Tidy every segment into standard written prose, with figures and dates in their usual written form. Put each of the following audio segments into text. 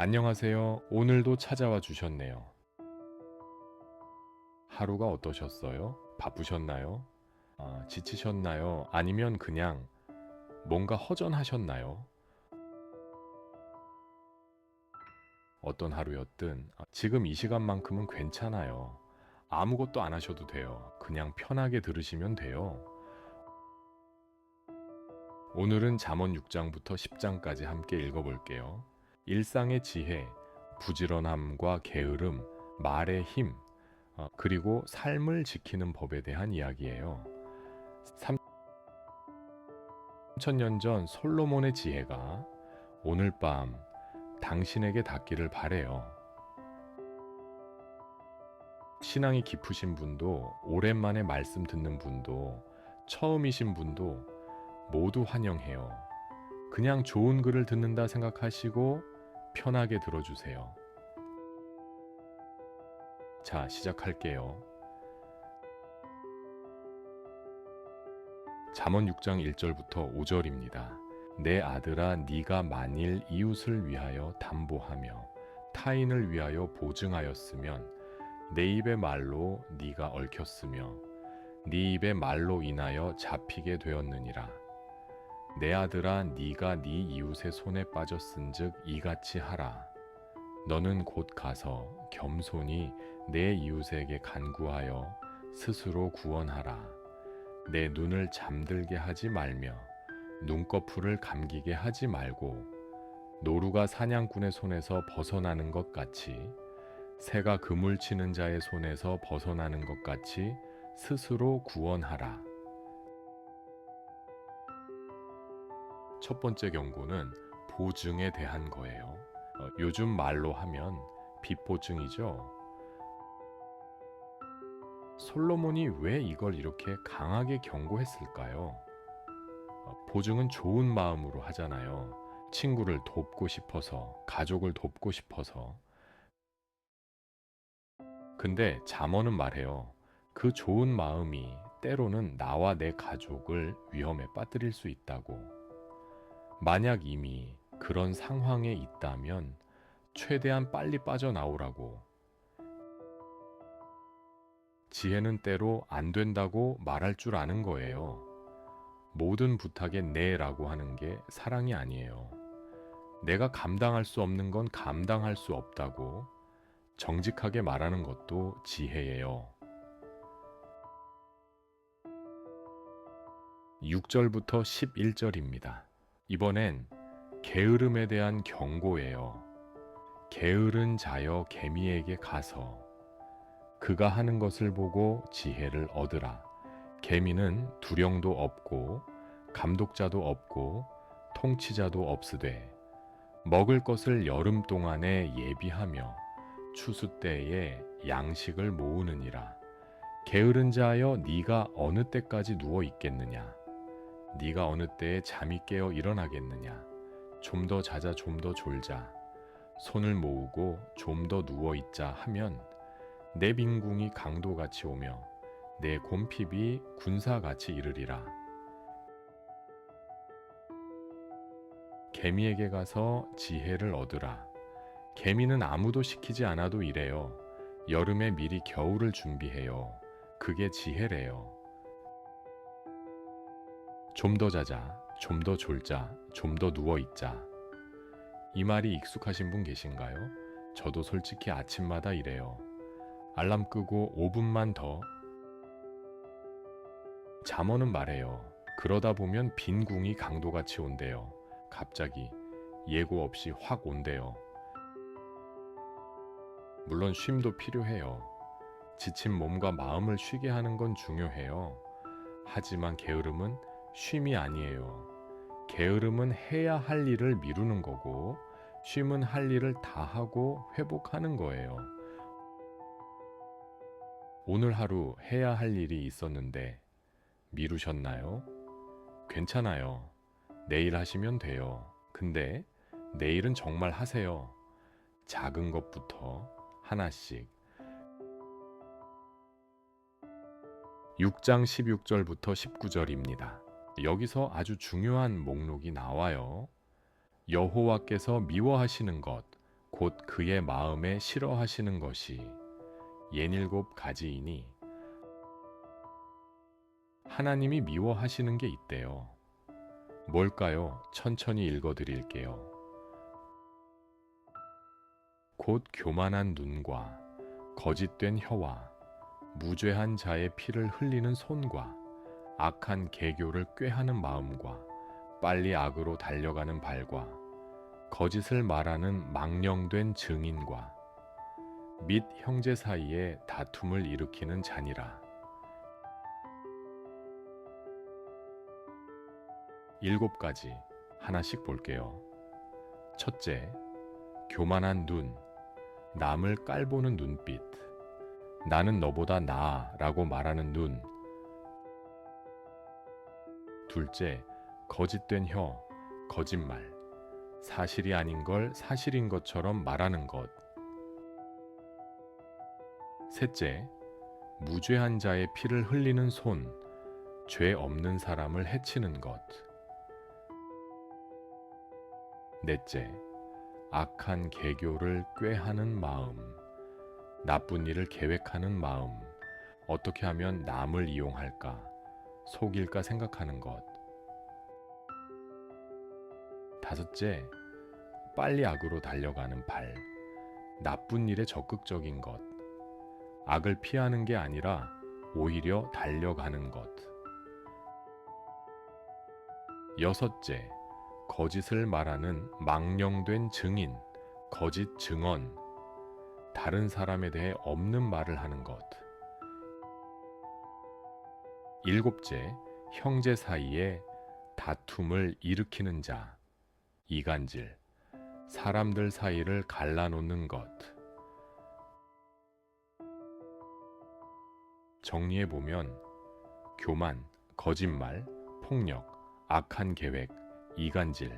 안녕하세요. 오늘도 찾아와 주셨네요. 하루가 어떠셨어요? 바쁘셨나요? 지치셨나요? 아니면 그냥 뭔가 허전하셨나요? 어떤 하루였든 지금 이 시간만큼은 괜찮아요. 아무것도 안 하셔도 돼요. 그냥 편하게 들으시면 돼요. 오늘은 잠언 6장부터 10장까지 함께 읽어볼게요. 일상의 지혜, 부지런함과 게으름, 말의 힘, 그리고 삶을 지키는 법에 대한 이야기예요. 3000년 전 솔로몬의 지혜가 오늘 밤 당신에게 닿기를 바래요. 신앙이 깊으신 분도, 오랜만에 말씀 듣는 분도, 처음이신 분도 모두 환영해요. 그냥 좋은 글을 듣는다 생각하시고 편하게 들어주세요. 자, 시작할게요. 잠언 6장 1절부터 5절입니다. 내 아들아, 네가 만일 이웃을 위하여 담보하며 타인을 위하여 보증하였으면 내 입의 말로 네가 얽혔으며 네 입의 말로 인하여 잡히게 되었느니라. 내 아들아, 네가 네 이웃의 손에 빠졌은즉 이같이 하라. 너는 곧 가서 겸손히 내 이웃에게 간구하여 스스로 구원하라. 내 눈을 잠들게 하지 말며 눈꺼풀을 감기게 하지 말고 노루가 사냥꾼의 손에서 벗어나는 것 같이 새가 그물 치는 자의 손에서 벗어나는 것 같이 스스로 구원하라. 첫 번째 경고는 보증에 대한 거예요. 요즘 말로 하면 빚보증이죠. 솔로몬이 왜 이걸 이렇게 강하게 경고했을까요? 보증은 좋은 마음으로 하잖아요. 친구를 돕고 싶어서, 가족을 돕고 싶어서. 근데 잠언은 말해요. 그 좋은 마음이 때로는 나와 내 가족을 위험에 빠뜨릴 수 있다고. 만약 이미 그런 상황에 있다면 최대한 빨리 빠져나오라고. 지혜는 때로 안 된다고 말할 줄 아는 거예요. 모든 부탁에 네라고 하는 게 사랑이 아니에요. 내가 감당할 수 없는 건 감당할 수 없다고 정직하게 말하는 것도 지혜예요. 6절부터 11절입니다. 이번엔 게으름에 대한 경고예요. 게으른 자여 개미에게 가서 그가 하는 것을 보고 지혜를 얻으라. 개미는 두령도 없고 감독자도 없고 통치자도 없으되 먹을 것을 여름 동안에 예비하며 추수 때에 양식을 모으느니라. 게으른 자여 네가 어느 때까지 누워 있겠느냐? 네가 어느 때에 잠이 깨어 일어나겠느냐? 좀 더 자자 좀 더 졸자. 손을 모으고 좀 더 누워 있자 하면 내 빈궁이 강도같이 오며 내 곰핍이 군사같이 이르리라. 개미에게 가서 지혜를 얻으라. 개미는 아무도 시키지 않아도 이래요. 여름에 미리 겨울을 준비해요. 그게 지혜래요. 좀 더 자자, 좀 더 졸자, 좀 더 누워 있자. 이 말이 익숙하신 분 계신가요? 저도 솔직히 아침마다 이래요. 알람 끄고 5분만 더. 잠언은 말해요. 그러다 보면 빈 궁이 강도같이 온대요. 갑자기 예고 없이 확 온대요. 물론 쉼도 필요해요. 지친 몸과 마음을 쉬게 하는 건 중요해요. 하지만 게으름은 쉼이 아니에요. 게으름은 해야 할 일을 미루는 거고, 쉼은 할 일을 다 하고 회복하는 거예요. 오늘 하루 해야 할 일이 있었는데 미루셨나요? 괜찮아요. 내일 하시면 돼요. 근데 내일은 정말 하세요. 작은 것부터 하나씩. 6장 16절부터 19절입니다. 여기서 아주 중요한 목록이 나와요. 여호와께서 미워하시는 것, 곧 곧 그의 마음에 싫어하시는 것이 예닐곱 가지이니 하나님이 미워하시는 게 있대요. 뭘까요? 천천히 읽어드릴게요. 곧 교만한 눈과 거짓된 혀와 무죄한 자의 피를 흘리는 손과 악한 계교를 꾀하는 마음과 빨리 악으로 달려가는 발과 거짓을 말하는 망령된 증인과 및 형제 사이에 다툼을 일으키는 자니라. 7가지 하나씩 볼게요. 첫째, 교만한 눈, 남을 깔보는 눈빛, 나는 너보다 나아 라고 말하는 눈. 둘째, 거짓된 혀, 거짓말, 사실이 아닌 걸 사실인 것처럼 말하는 것. 셋째, 무죄한 자의 피를 흘리는 손, 죄 없는 사람을 해치는 것. 넷째, 악한 계교를 꾀하는 마음, 나쁜 일을 계획하는 마음, 어떻게 하면 남을 이용할까, 속일까 생각하는 것. 다섯째, 빨리 악으로 달려가는 발, 나쁜 일에 적극적인 것, 악을 피하는 게 아니라 오히려 달려가는 것. 여섯째, 거짓을 말하는 망령된 증인, 거짓 증언, 다른 사람에 대해 없는 말을 하는 것. 일곱째, 형제 사이에 다툼을 일으키는 자, 이간질, 사람들 사이를 갈라놓는 것. 정리해보면 교만, 거짓말, 폭력, 악한 계획, 이간질,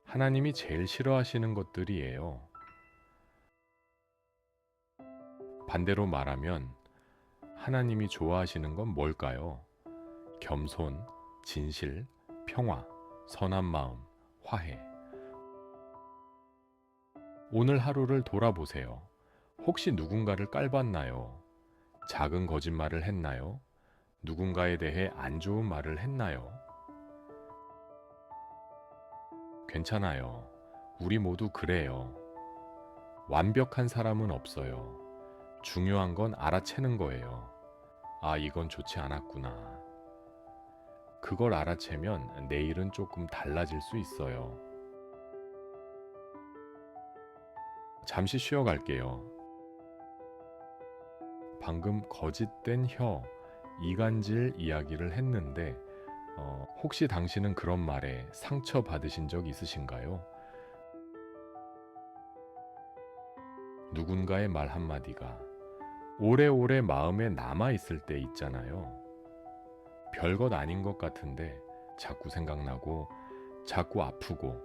하나님이 제일 싫어하시는 것들이에요. 반대로 말하면 하나님이 좋아하시는 건 뭘까요? 겸손, 진실, 평화, 선한 마음, 화해. 오늘 하루를 돌아보세요. 혹시 누군가를 깔봤나요? 작은 거짓말을 했나요? 누군가에 대해 안 좋은 말을 했나요? 괜찮아요. 우리 모두 그래요. 완벽한 사람은 없어요. 중요한 건 알아채는 거예요. 아, 이건 좋지 않았구나. 그걸 알아채면 내일은 조금 달라질 수 있어요. 잠시 쉬어갈게요. 방금 거짓된 혀, 이간질 이야기를 했는데 혹시 당신은 그런 말에 상처 받으신 적 있으신가요? 누군가의 말 한마디가 오래오래 마음에 남아있을 때 있잖아요. 별것 아닌 것 같은데 자꾸 생각나고 자꾸 아프고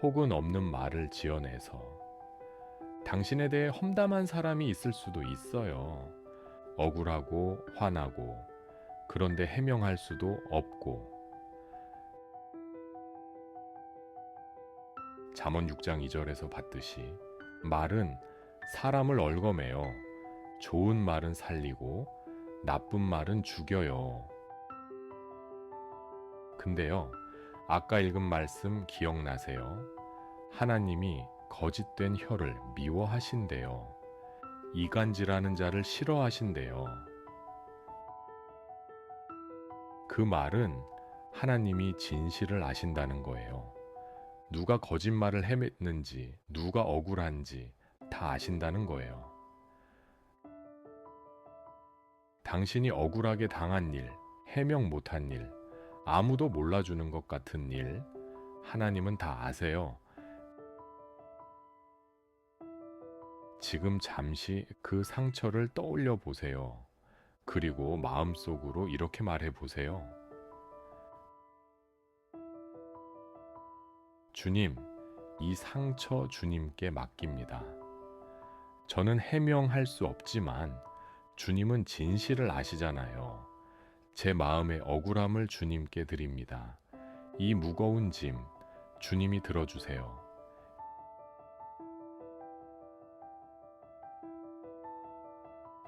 혹은 없는 말을 지어내서 당신에 대해 험담한 사람이 있을 수도 있어요. 억울하고 화나고 그런데 해명할 수도 없고. 잠언 6장 2절에서 봤듯이 말은 사람을 얽어매요. 좋은 말은 살리고 나쁜 말은 죽여요. 근데요, 아까 읽은 말씀 기억나세요? 하나님이 거짓된 혀를 미워하신대요. 이간질하는 자를 싫어하신대요. 그 말은 하나님이 진실을 아신다는 거예요. 누가 거짓말을 해냈는지, 누가 억울한지 다 아신다는 거예요. 당신이 억울하게 당한 일, 해명 못한 일, 아무도 몰라주는 것 같은 일, 하나님은 다 아세요. 지금 잠시 그 상처를 떠올려 보세요. 그리고 마음속으로 이렇게 말해 보세요. 주님, 이 상처 주님께 맡깁니다. 저는 해명할 수 없지만 주님은 진실을 아시잖아요. 제 마음의 억울함을 주님께 드립니다. 이 무거운 짐, 주님이 들어주세요.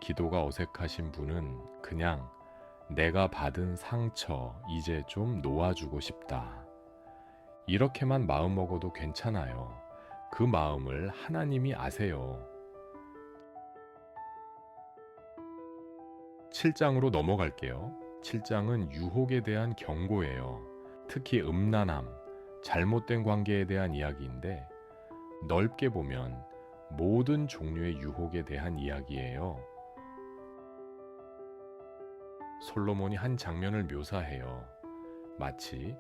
기도가 어색하신 분은 그냥 내가 받은 상처 이제 좀 놓아주고 싶다. 이렇게만 마음 먹어도 괜찮아요. 그 마음을 하나님이 아세요. 7장으로 넘어갈게요. 7장은 유혹에 대한 경고예요. 특히 음란함, 잘못된 관계에 대한 이야기인데 넓게 보면 모든 종류의 유혹에 대한 이야기예요. 솔로몬이 한 장면을 묘사해요. 마치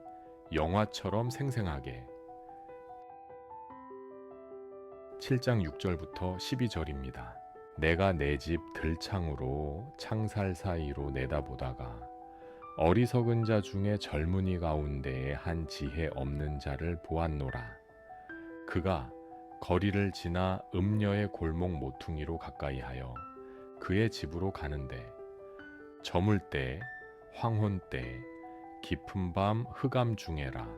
영화처럼 생생하게. 7장 6절부터 12절입니다. 내가 내 집 들창으로 창살 사이로 내다보다가 어리석은 자 중에 젊은이 가운데에 한 지혜 없는 자를 보았노라. 그가 거리를 지나 음녀의 골목 모퉁이로 가까이하여 그의 집으로 가는데 저물 때, 황혼 때, 깊은 밤 흑암 중에라.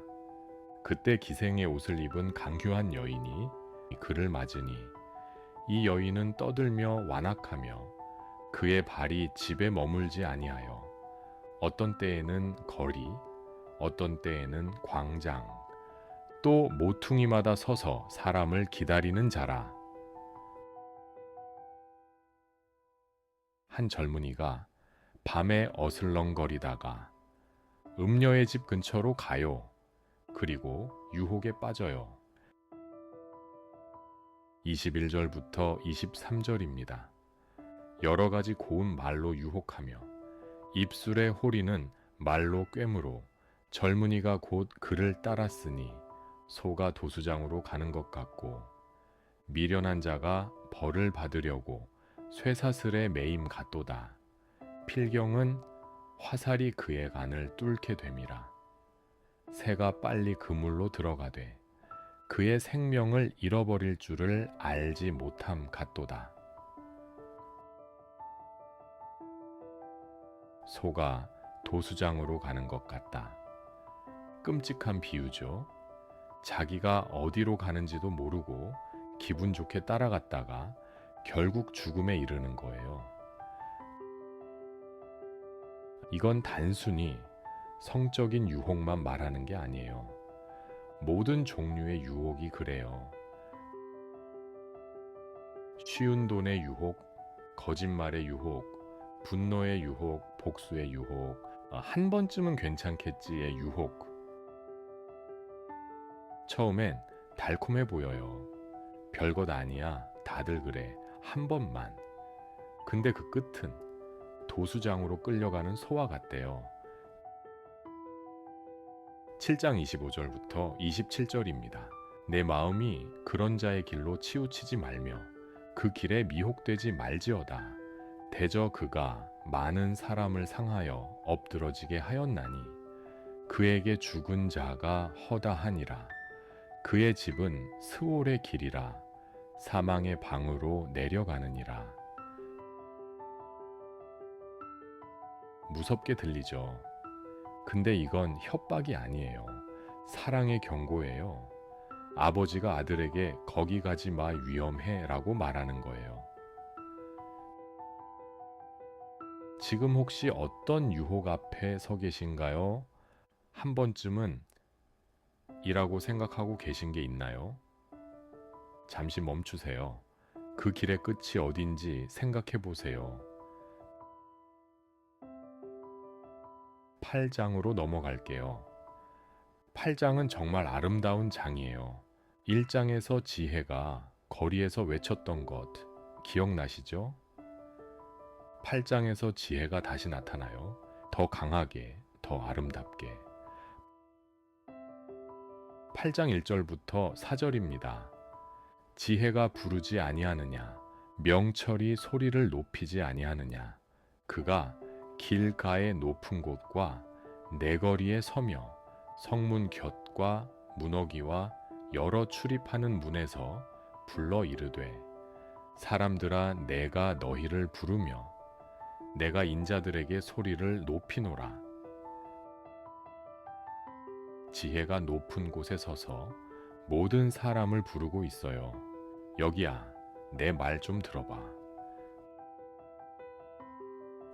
그때 기생의 옷을 입은 강교한 여인이 그를 맞으니 이 여인은 떠들며 완악하며 그의 발이 집에 머물지 아니하여 어떤 때에는 거리, 어떤 때에는 광장, 또 모퉁이마다 서서 사람을 기다리는 자라. 한 젊은이가 밤에 어슬렁거리다가 음녀의 집 근처로 가요. 그리고 유혹에 빠져요. 21절부터 23절입니다. 여러 가지 고운 말로 유혹하며 입술의 호리는 말로 꿰므로 젊은이가 곧 그를 따랐으니 소가 도수장으로 가는 것 같고 미련한 자가 벌을 받으려고 쇠사슬에 매임 같도다. 필경은 화살이 그의 간을 뚫게 됨이라. 새가 빨리 그물로 들어가되 그의 생명을 잃어버릴 줄을 알지 못함 같도다. 소가 도수장으로 가는 것 같다. 끔찍한 비유죠. 자기가 어디로 가는지도 모르고 기분 좋게 따라갔다가 결국 죽음에 이르는 거예요. 이건 단순히 성적인 유혹만 말하는 게 아니에요. 모든 종류의 유혹이 그래요. 쉬운 돈의 유혹, 거짓말의 유혹, 분노의 유혹, 복수의 유혹, 한 번쯤은 괜찮겠지의 유혹. 처음엔 달콤해 보여요. 별것 아니야, 다들 그래, 한 번만. 근데 그 끝은 도수장으로 끌려가는 소와 같대요. 7장 25절부터 27절입니다. 내 마음이 그런 자의 길로 치우치지 말며 그 길에 미혹되지 말지어다. 대저 그가 많은 사람을 상하여 엎드러지게 하였나니 그에게 죽은 자가 허다하니라. 그의 집은 스올의 길이라 사망의 방으로 내려가느니라. 무섭게 들리죠. 근데 이건 협박이 아니에요. 사랑의 경고예요. 아버지가 아들에게 거기 가지 마 위험해 라고 말하는 거예요. 지금 혹시 어떤 유혹 앞에 서 계신가요? 한 번쯤은 이라고 생각하고 계신 게 있나요? 잠시 멈추세요. 그 길의 끝이 어딘지 생각해 보세요. 8장으로 넘어갈게요. 8장은 정말 아름다운 장이에요. 1장에서 지혜가 거리에서 외쳤던 것 기억나시죠? 8장에서 지혜가 다시 나타나요. 더 강하게, 더 아름답게. 8장 1절부터 4절입니다. 지혜가 부르지 아니하느냐, 명철이 소리를 높이지 아니하느냐. 그가 길가의 높은 곳과 내거리에 서며 성문 곁과 문어기와 여러 출입하는 문에서 불러 이르되 사람들아 내가 너희를 부르며 내가 인자들에게 소리를 높이노라. 지혜가 높은 곳에 서서 모든 사람을 부르고 있어요. 여기야, 내 말 좀 들어봐.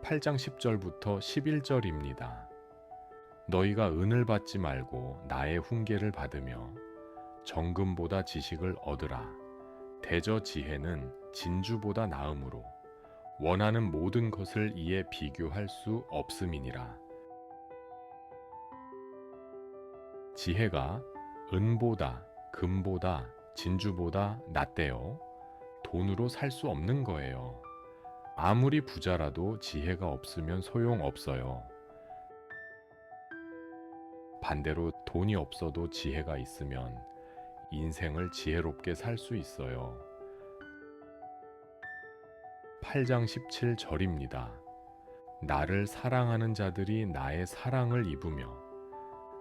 8장 10절부터 11절입니다. 너희가 은을 받지 말고 나의 훈계를 받으며 정금보다 지식을 얻으라. 대저 지혜는 진주보다 나음으로 원하는 모든 것을 이에 비교할 수 없음이니라. 지혜가 은보다 금보다 진주보다 낫대요. 돈으로 살 수 없는 거예요. 아무리 부자라도 지혜가 없으면 소용없어요. 반대로 돈이 없어도 지혜가 있으면 인생을 지혜롭게 살 수 있어요. 8장 17절입니다. 나를 사랑하는 자들이 나의 사랑을 입으며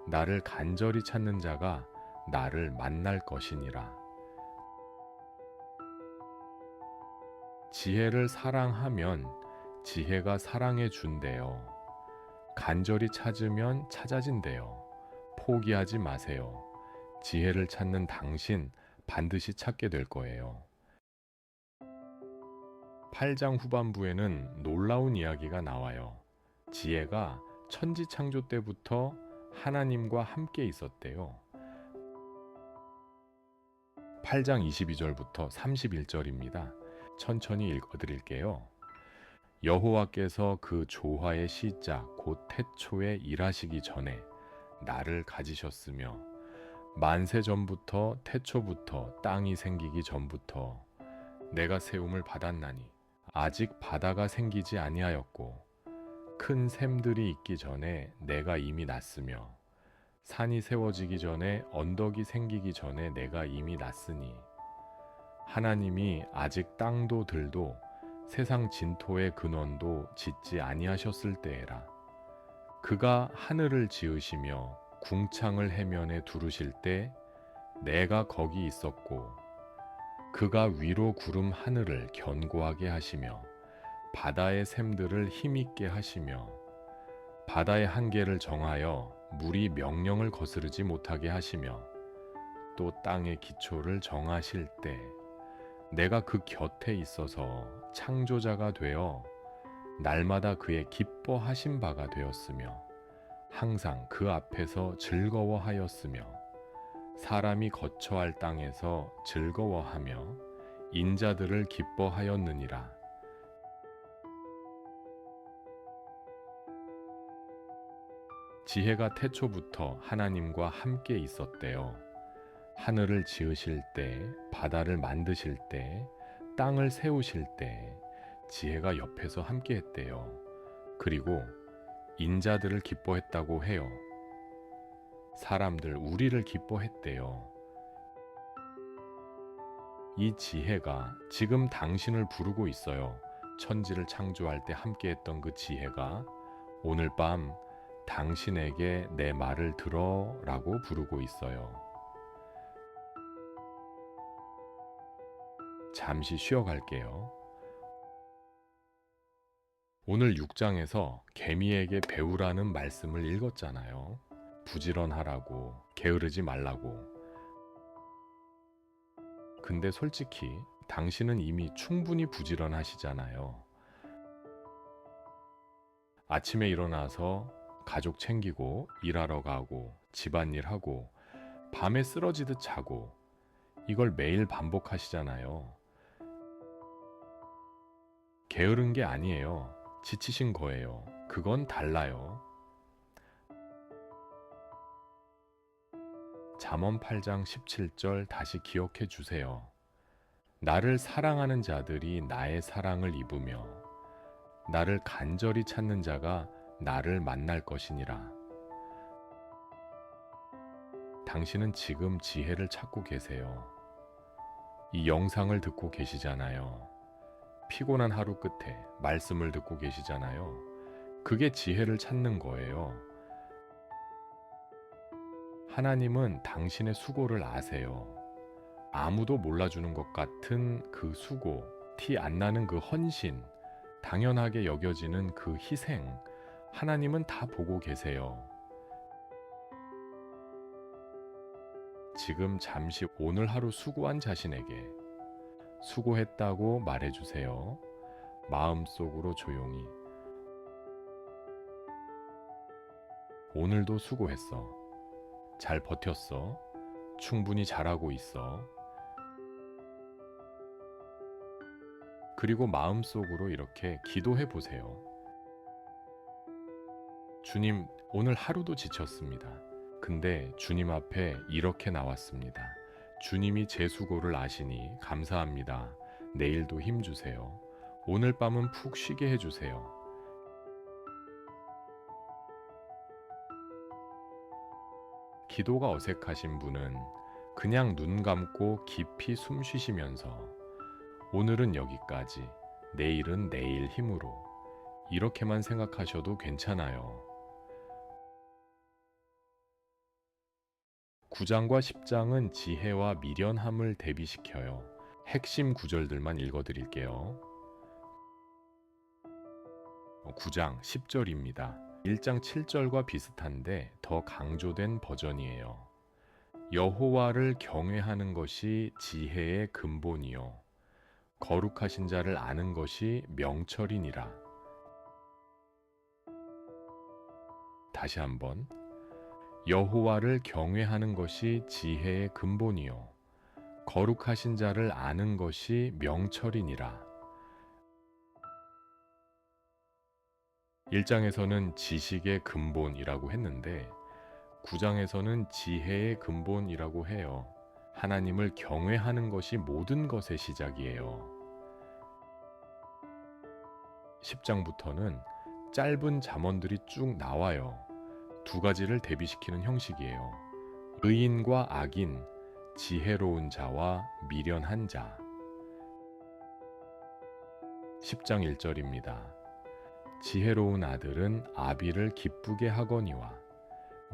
나를 간절히 찾는 자가 나를 만날 것이니라. 지혜를 사랑하면 지혜가 사랑해 준대요. 간절히 찾으면 찾아진대요. 포기하지 마세요. 지혜를 찾는 당신 반드시 찾게 될 거예요. 8장 후반부에는 놀라운 이야기가 나와요. 지혜가 천지 창조 때부터 하나님과 함께 있었대요. 8장 22절부터 31절입니다. 천천히 읽어드릴게요. 여호와께서 그 조화의 시작 곧 태초에 일하시기 전에 나를 가지셨으며 만세 전부터 태초부터 땅이 생기기 전부터 내가 세움을 받았나니 아직 바다가 생기지 아니하였고 큰 샘들이 있기 전에 내가 이미 났으며 산이 세워지기 전에 언덕이 생기기 전에 내가 이미 났으니 하나님이 아직 땅도 들도 세상 진토의 근원도 짓지 아니하셨을 때에라. 그가 하늘을 지으시며 궁창을 해면에 두르실 때 내가 거기 있었고 그가 위로 구름 하늘을 견고하게 하시며 바다의 샘들을 힘있게 하시며 바다의 한계를 정하여 물이 명령을 거스르지 못하게 하시며 또 땅의 기초를 정하실 때 내가 그 곁에 있어서 창조자가 되어 날마다 그의 기뻐하신 바가 되었으며 항상 그 앞에서 즐거워하였으며 사람이 거처할 땅에서 즐거워하며 인자들을 기뻐하였느니라. 지혜가 태초부터 하나님과 함께 있었대요. 하늘을 지으실 때, 바다를 만드실 때, 땅을 세우실 때 지혜가 옆에서 함께 했대요. 그리고 인자들을 기뻐했다고 해요. 사람들, 우리를 기뻐했대요. 이 지혜가 지금 당신을 부르고 있어요. 천지를 창조할 때 함께했던 그 지혜가 오늘 밤 당신에게 내 말을 들어 라고 부르고 있어요. 잠시 쉬어갈게요. 오늘 6장에서 개미에게 배우라는 말씀을 읽었잖아요. 부지런하라고, 게으르지 말라고. 근데 솔직히 당신은 이미 충분히 부지런하시잖아요. 아침에 일어나서 가족 챙기고 일하러 가고 집안일 하고 밤에 쓰러지듯 자고 이걸 매일 반복하시잖아요. 게으른 게 아니에요. 지치신 거예요. 그건 달라요. 잠언 8장 17절 다시 기억해 주세요. 나를 사랑하는 자들이 나의 사랑을 입으며 나를 간절히 찾는 자가 나를 만날 것이니라. 당신은 지금 지혜를 찾고 계세요. 이 영상을 듣고 계시잖아요. 피곤한 하루 끝에 말씀을 듣고 계시잖아요. 그게 지혜를 찾는 거예요. 하나님은 당신의 수고를 아세요. 아무도 몰라주는 것 같은 그 수고, 티 안 나는 그 헌신, 당연하게 여겨지는 그 희생, 하나님은 다 보고 계세요. 지금 잠시 오늘 하루 수고한 자신에게 수고했다고 말해주세요. 마음속으로 조용히. 오늘도 수고했어. 잘 버텼어. 충분히 잘하고 있어. 그리고 마음속으로 이렇게 기도해 보세요. 주님, 오늘 하루도 지쳤습니다. 근데 주님 앞에 이렇게 나왔습니다. 주님이 제 수고를 아시니 감사합니다. 내일도 힘 주세요. 오늘 밤은 푹 쉬게 해주세요. 기도가 어색하신 분은 그냥 눈 감고 깊이 숨 쉬시면서 오늘은 여기까지, 내일은 내일 힘으로 이렇게만 생각하셔도 괜찮아요. 9장과 10장은 지혜와 미련함을 대비시켜요. 핵심 구절들만 읽어드릴게요. 9장 10절입니다. 1장 7절과 비슷한데 더 강조된 버전이에요. 여호와를 경외하는 것이 지혜의 근본이요 거룩하신 자를 아는 것이 명철이니라. 다시 한번. 여호와를 경외하는 것이 지혜의 근본이요 거룩하신 자를 아는 것이 명철이니라. 1장에서는 지식의 근본이라고 했는데 9장에서는 지혜의 근본이라고 해요. 하나님을 경외하는 것이 모든 것의 시작이에요. 10장부터는 짧은 잠언들이 쭉 나와요. 두 가지를 대비시키는 형식이에요. 의인과 악인, 지혜로운 자와 미련한 자. 10장 1절입니다. 지혜로운 아들은 아비를 기쁘게 하거니와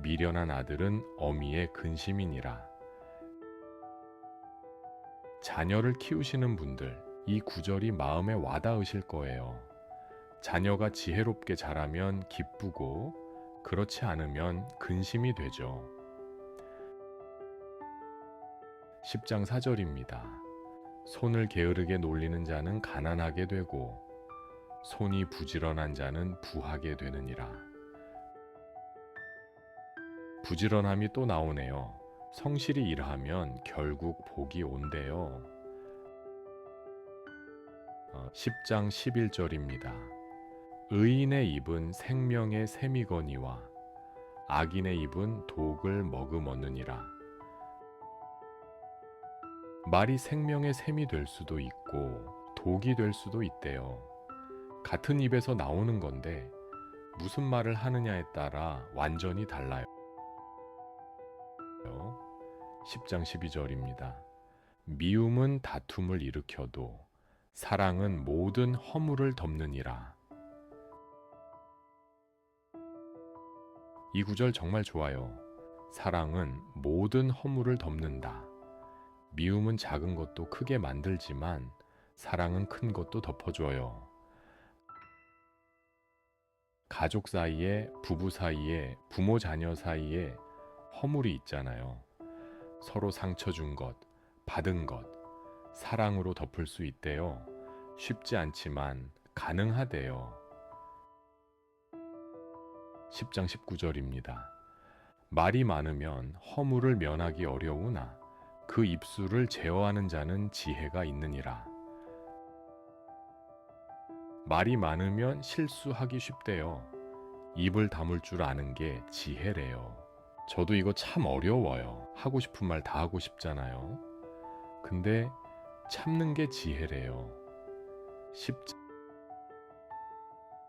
미련한 아들은 어미의 근심이니라. 자녀를 키우시는 분들, 이 구절이 마음에 와닿으실 거예요. 자녀가 지혜롭게 자라면 기쁘고 그렇지 않으면 근심이 되죠. 10장 4절입니다. 손을 게으르게 놀리는 자는 가난하게 되고 손이 부지런한 자는 부하게 되느니라. 부지런함이 또 나오네요. 성실히 일하면 결국 복이 온대요. 10장 11절입니다. 의인의 입은 생명의 샘이거니와 악인의 입은 독을 머금었느니라. 말이 생명의 샘이 될 수도 있고 독이 될 수도 있대요. 같은 입에서 나오는 건데 무슨 말을 하느냐에 따라 완전히 달라요. 10장 12절입니다. 미움은 다툼을 일으켜도 사랑은 모든 허물을 덮느니라. 이 구절 정말 좋아요. 사랑은 모든 허물을 덮는다. 미움은 작은 것도 크게 만들지만 사랑은 큰 것도 덮어줘요. 가족 사이에, 부부 사이에, 부모 자녀 사이에 허물이 있잖아요. 서로 상처 준 것, 받은 것, 사랑으로 덮을 수 있대요. 쉽지 않지만 가능하대요. 10장 19절입니다. 말이 많으면 허물을 면하기 어려우나 그 입술을 제어하는 자는 지혜가 있느니라. 말이 많으면 실수하기 쉽대요. 입을 다물 줄 아는 게 지혜래요. 저도 이거 참 어려워요. 하고 싶은 말 다 하고 싶잖아요. 근데 참는 게 지혜래요. 10장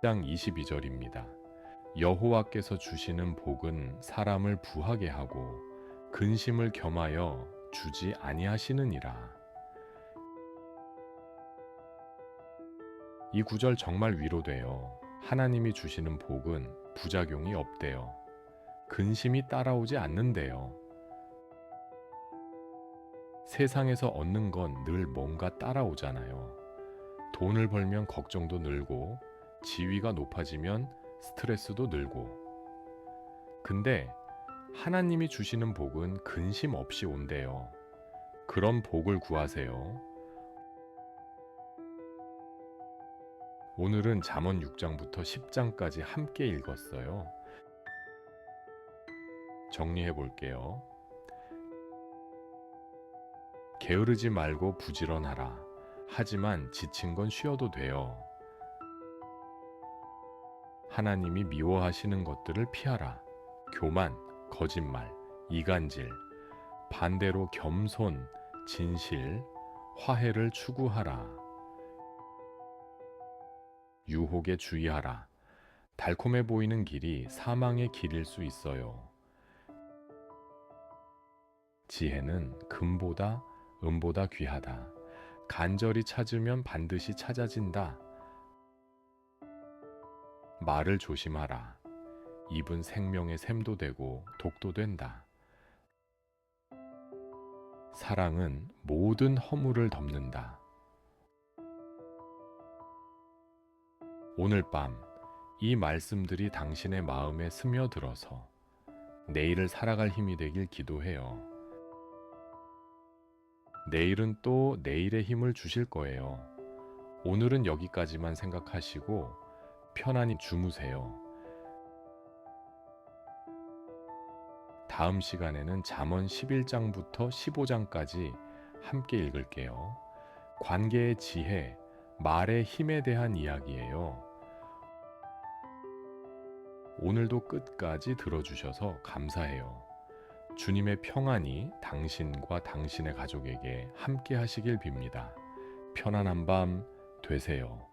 22절입니다. 여호와께서 주시는 복은 사람을 부하게 하고 근심을 겸하여 주지 아니하시느니라. 이 구절 정말 위로돼요. 하나님이 주시는 복은 부작용이 없대요. 근심이 따라오지 않는데요. 세상에서 얻는 건 늘 뭔가 따라오잖아요. 돈을 벌면 걱정도 늘고 지위가 높아지면 스트레스도 늘고. 근데 하나님이 주시는 복은 근심 없이 온대요. 그런 복을 구하세요. 오늘은 잠언 6장부터 10장까지 함께 읽었어요. 정리해 볼게요. 게으르지 말고 부지런하라. 하지만 지친 건 쉬어도 돼요. 하나님이 미워하시는 것들을 피하라. 교만, 거짓말, 이간질, 반대로 겸손, 진실, 화해를 추구하라. 유혹에 주의하라. 달콤해 보이는 길이 사망의 길일 수 있어요. 지혜는 금보다 은보다 귀하다. 간절히 찾으면 반드시 찾아진다. 말을 조심하라. 입은 생명의 샘도 되고 독도 된다. 사랑은 모든 허물을 덮는다. 오늘 밤 이 말씀들이 당신의 마음에 스며들어서 내일을 살아갈 힘이 되길 기도해요. 내일은 또 내일의 힘을 주실 거예요. 오늘은 여기까지만 생각하시고 편안히 주무세요. 다음 시간에는 잠언 11장부터 15장까지 함께 읽을게요. 관계의 지혜, 말의 힘에 대한 이야기예요. 오늘도 끝까지 들어주셔서 감사해요. 주님의 평안이 당신과 당신의 가족에게 함께 하시길 빕니다. 편안한 밤 되세요.